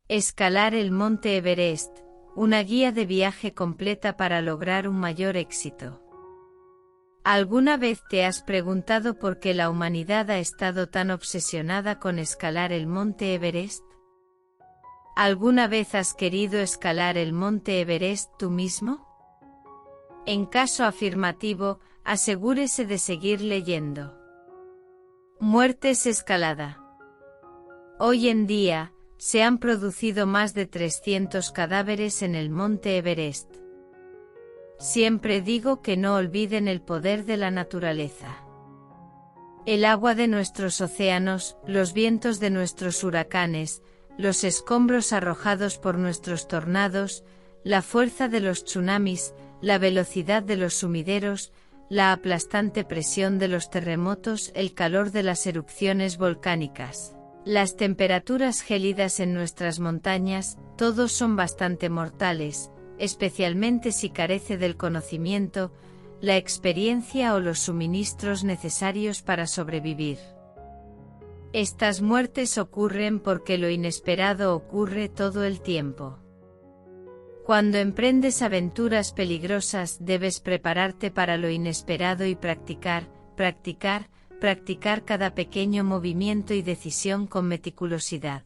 Escalar el Monte Everest, una guía de viaje completa para lograr un mayor éxito. ¿Alguna vez te has preguntado por qué la humanidad ha estado tan obsesionada con escalar el Monte Everest? ¿Alguna vez has querido escalar el Monte Everest tú mismo? En caso afirmativo, asegúrese de seguir leyendo. Muertes escalada. Hoy en día, se han producido más de 300 cadáveres en el Monte Everest. Siempre digo que no olviden el poder de la naturaleza. El agua de nuestros océanos, los vientos de nuestros huracanes, los escombros arrojados por nuestros tornados, la fuerza de los tsunamis, la velocidad de los sumideros, la aplastante presión de los terremotos, el calor de las erupciones volcánicas, las temperaturas gélidas en nuestras montañas, todos son bastante mortales, especialmente si carece del conocimiento, la experiencia o los suministros necesarios para sobrevivir. Estas muertes ocurren porque lo inesperado ocurre todo el tiempo. Cuando emprendes aventuras peligrosas debes prepararte para lo inesperado y practicar cada pequeño movimiento y decisión con meticulosidad.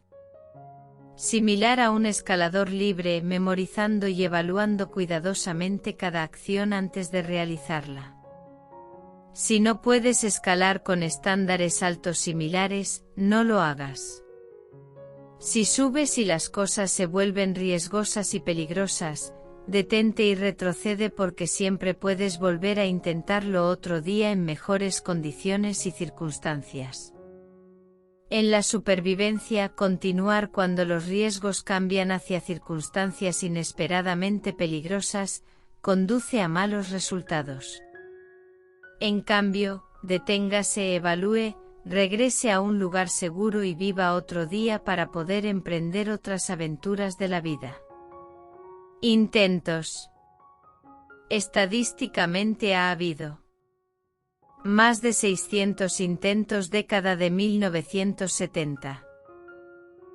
Similar a un escalador libre, memorizando y evaluando cuidadosamente cada acción antes de realizarla. Si no puedes escalar con estándares altos similares, no lo hagas. Si subes y las cosas se vuelven riesgosas y peligrosas, detente y retrocede porque siempre puedes volver a intentarlo otro día en mejores condiciones y circunstancias. En la supervivencia, continuar cuando los riesgos cambian hacia circunstancias inesperadamente peligrosas, conduce a malos resultados. En cambio, deténgase, evalúe, regrese a un lugar seguro y viva otro día para poder emprender otras aventuras de la vida. Intentos. Estadísticamente ha habido más de 600 intentos década de 1970.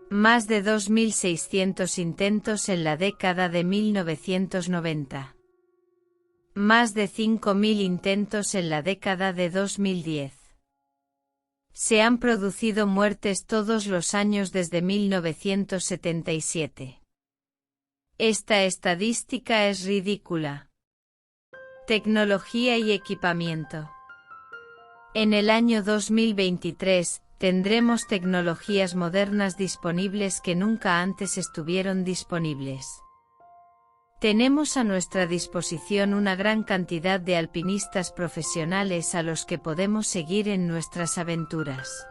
Más de 2.600 intentos en la década de 1990. Más de 5.000 intentos en la década de 2010. Se han producido muertes todos los años desde 1977. Esta estadística es ridícula. Tecnología y equipamiento. En el año 2023, tendremos tecnologías modernas disponibles que nunca antes estuvieron disponibles. Tenemos a nuestra disposición una gran cantidad de alpinistas profesionales a los que podemos seguir en nuestras aventuras.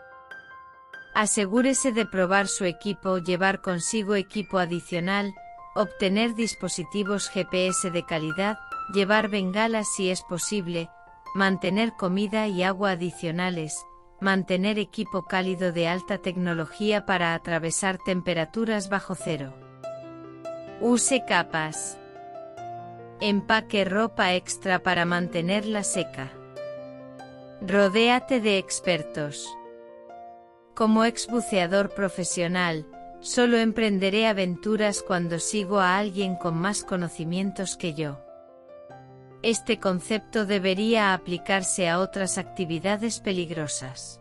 Asegúrese de probar su equipo, llevar consigo equipo adicional, obtener dispositivos GPS de calidad, llevar bengalas si es posible, mantener comida y agua adicionales, mantener equipo cálido de alta tecnología para atravesar temperaturas bajo cero. Use capas. Empaque ropa extra para mantenerla seca. Rodéate de expertos. Como exbuceador profesional, solo emprenderé aventuras cuando sigo a alguien con más conocimientos que yo. Este concepto debería aplicarse a otras actividades peligrosas.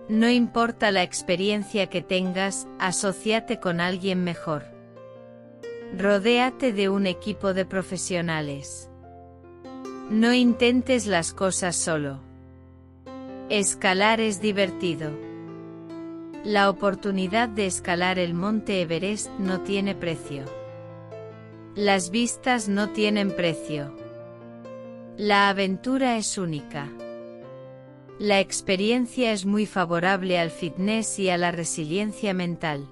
No importa la experiencia que tengas, asóciate con alguien mejor. Rodéate de un equipo de profesionales. No intentes las cosas solo. Escalar es divertido. La oportunidad de escalar el Monte Everest no tiene precio. Las vistas no tienen precio. La aventura es única. La experiencia es muy favorable al fitness y a la resiliencia mental.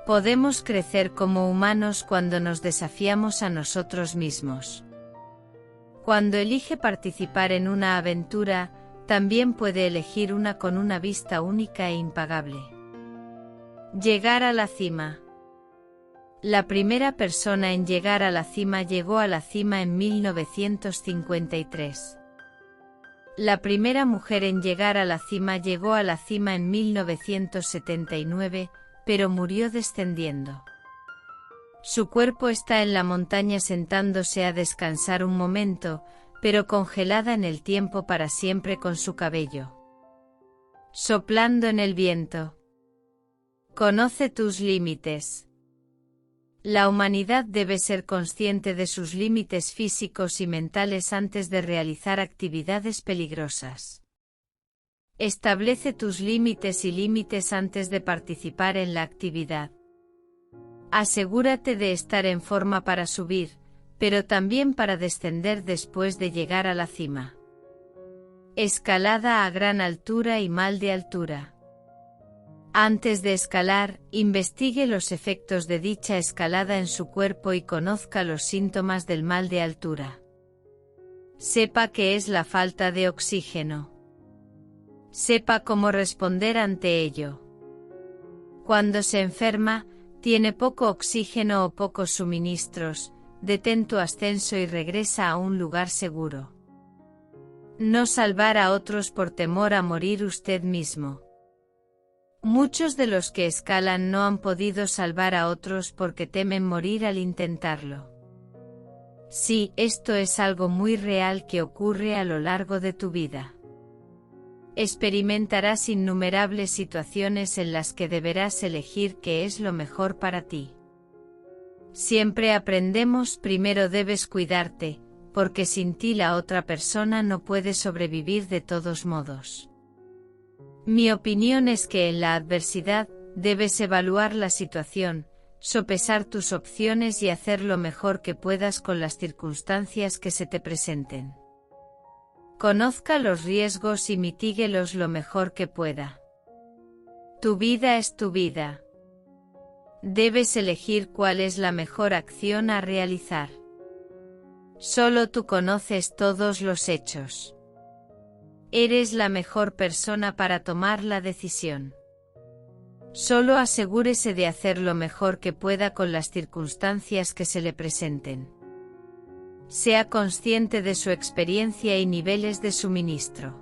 Podemos crecer como humanos cuando nos desafiamos a nosotros mismos. Cuando elige participar en una aventura, también puede elegir una con una vista única e impagable. Llegar a la cima. La primera persona en llegar a la cima llegó a la cima en 1953. La primera mujer en llegar a la cima llegó a la cima en 1979, pero murió descendiendo. Su cuerpo está en la montaña sentándose a descansar un momento, pero congelada en el tiempo para siempre con su cabello soplando en el viento. Conoce tus límites. La humanidad debe ser consciente de sus límites físicos y mentales antes de realizar actividades peligrosas. Establece tus límites y límites antes de participar en la actividad. Asegúrate de estar en forma para subir, pero también para descender después de llegar a la cima. Escalada a gran altura y mal de altura. Antes de escalar, investigue los efectos de dicha escalada en su cuerpo y conozca los síntomas del mal de altura. Sepa qué es la falta de oxígeno. Sepa cómo responder ante ello. Cuando se enferma, tiene poco oxígeno o pocos suministros, detén tu ascenso y regresa a un lugar seguro. No salvar a otros por temor a morir usted mismo. Muchos de los que escalan no han podido salvar a otros porque temen morir al intentarlo. Sí, esto es algo muy real que ocurre a lo largo de tu vida. Experimentarás innumerables situaciones en las que deberás elegir qué es lo mejor para ti. Siempre aprendemos, primero debes cuidarte, porque sin ti la otra persona no puede sobrevivir de todos modos. Mi opinión es que en la adversidad, debes evaluar la situación, sopesar tus opciones y hacer lo mejor que puedas con las circunstancias que se te presenten. Conozca los riesgos y mitíguelos lo mejor que pueda. Tu vida es tu vida. Debes elegir cuál es la mejor acción a realizar. Solo tú conoces todos los hechos. Eres la mejor persona para tomar la decisión. Solo asegúrese de hacer lo mejor que pueda con las circunstancias que se le presenten. Sea consciente de su experiencia y niveles de suministro.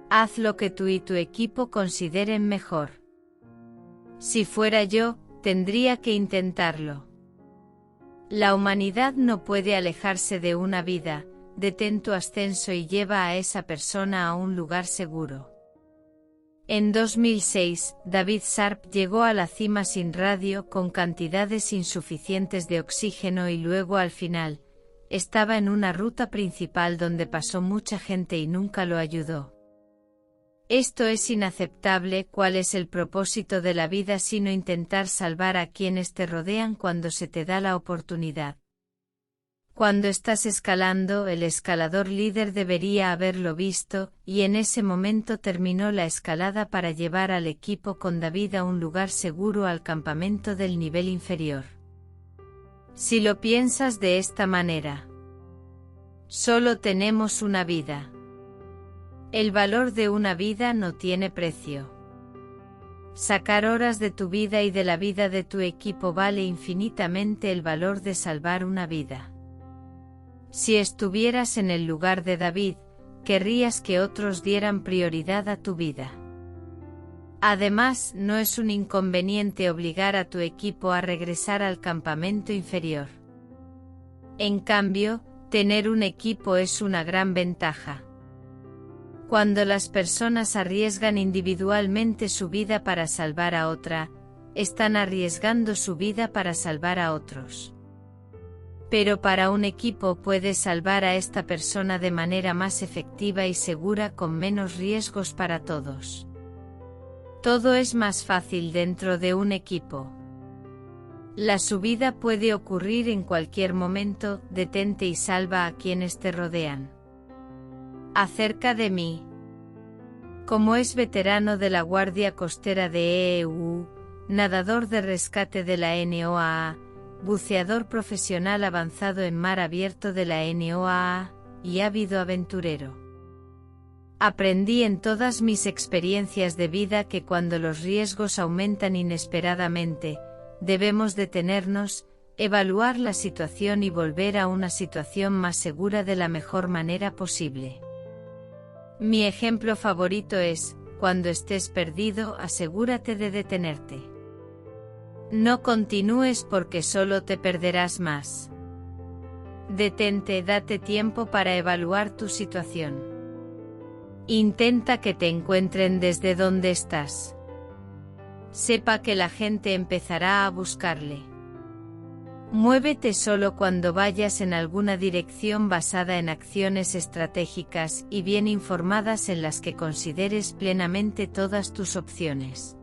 Haz lo que tú y tu equipo consideren mejor. Si fuera yo, tendría que intentarlo. La humanidad no puede alejarse de una vida, detén tu ascenso y lleva a esa persona a un lugar seguro. En 2006, David Sharp llegó a la cima sin radio con cantidades insuficientes de oxígeno y luego al final, estaba en una ruta principal donde pasó mucha gente y nunca lo ayudó. Esto es inaceptable. ¿Cuál es el propósito de la vida sino intentar salvar a quienes te rodean cuando se te da la oportunidad? Cuando estás escalando, el escalador líder debería haberlo visto, y en ese momento terminó la escalada para llevar al equipo con David a un lugar seguro al campamento del nivel inferior. Si lo piensas de esta manera, solo tenemos una vida. El valor de una vida no tiene precio. Sacar horas de tu vida y de la vida de tu equipo vale infinitamente el valor de salvar una vida. Si estuvieras en el lugar de David, querrías que otros dieran prioridad a tu vida. Además, no es un inconveniente obligar a tu equipo a regresar al campamento inferior. En cambio, tener un equipo es una gran ventaja. Cuando las personas arriesgan individualmente su vida para salvar a otra, están arriesgando su vida para salvar a otros. Pero para un equipo puedes salvar a esta persona de manera más efectiva y segura con menos riesgos para todos. Todo es más fácil dentro de un equipo. La subida puede ocurrir en cualquier momento, detente y salva a quienes te rodean. Acerca de mí. Como es veterano de la Guardia Costera de EEU, nadador de rescate de la NOAA, buceador profesional avanzado en mar abierto de la NOAA, y ávido aventurero. Aprendí en todas mis experiencias de vida que cuando los riesgos aumentan inesperadamente, debemos detenernos, evaluar la situación y volver a una situación más segura de la mejor manera posible. Mi ejemplo favorito es, cuando estés perdido, asegúrate de detenerte. No continúes porque solo te perderás más. Detente, date tiempo para evaluar tu situación. Intenta que te encuentren desde donde estás. Sepa que la gente empezará a buscarle. Muévete solo cuando vayas en alguna dirección basada en acciones estratégicas y bien informadas en las que consideres plenamente todas tus opciones.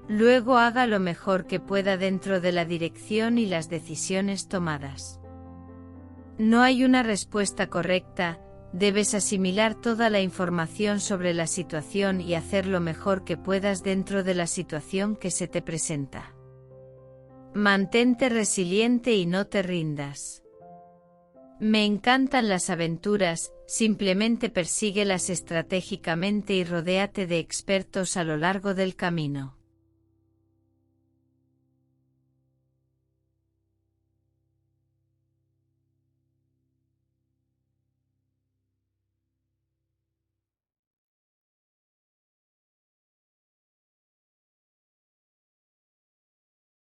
Luego haga lo mejor que pueda dentro de la dirección y las decisiones tomadas. No hay una respuesta correcta, debes asimilar toda la información sobre la situación y hacer lo mejor que puedas dentro de la situación que se te presenta. Mantente resiliente y no te rindas. Me encantan las aventuras, simplemente persíguelas estratégicamente y rodéate de expertos a lo largo del camino.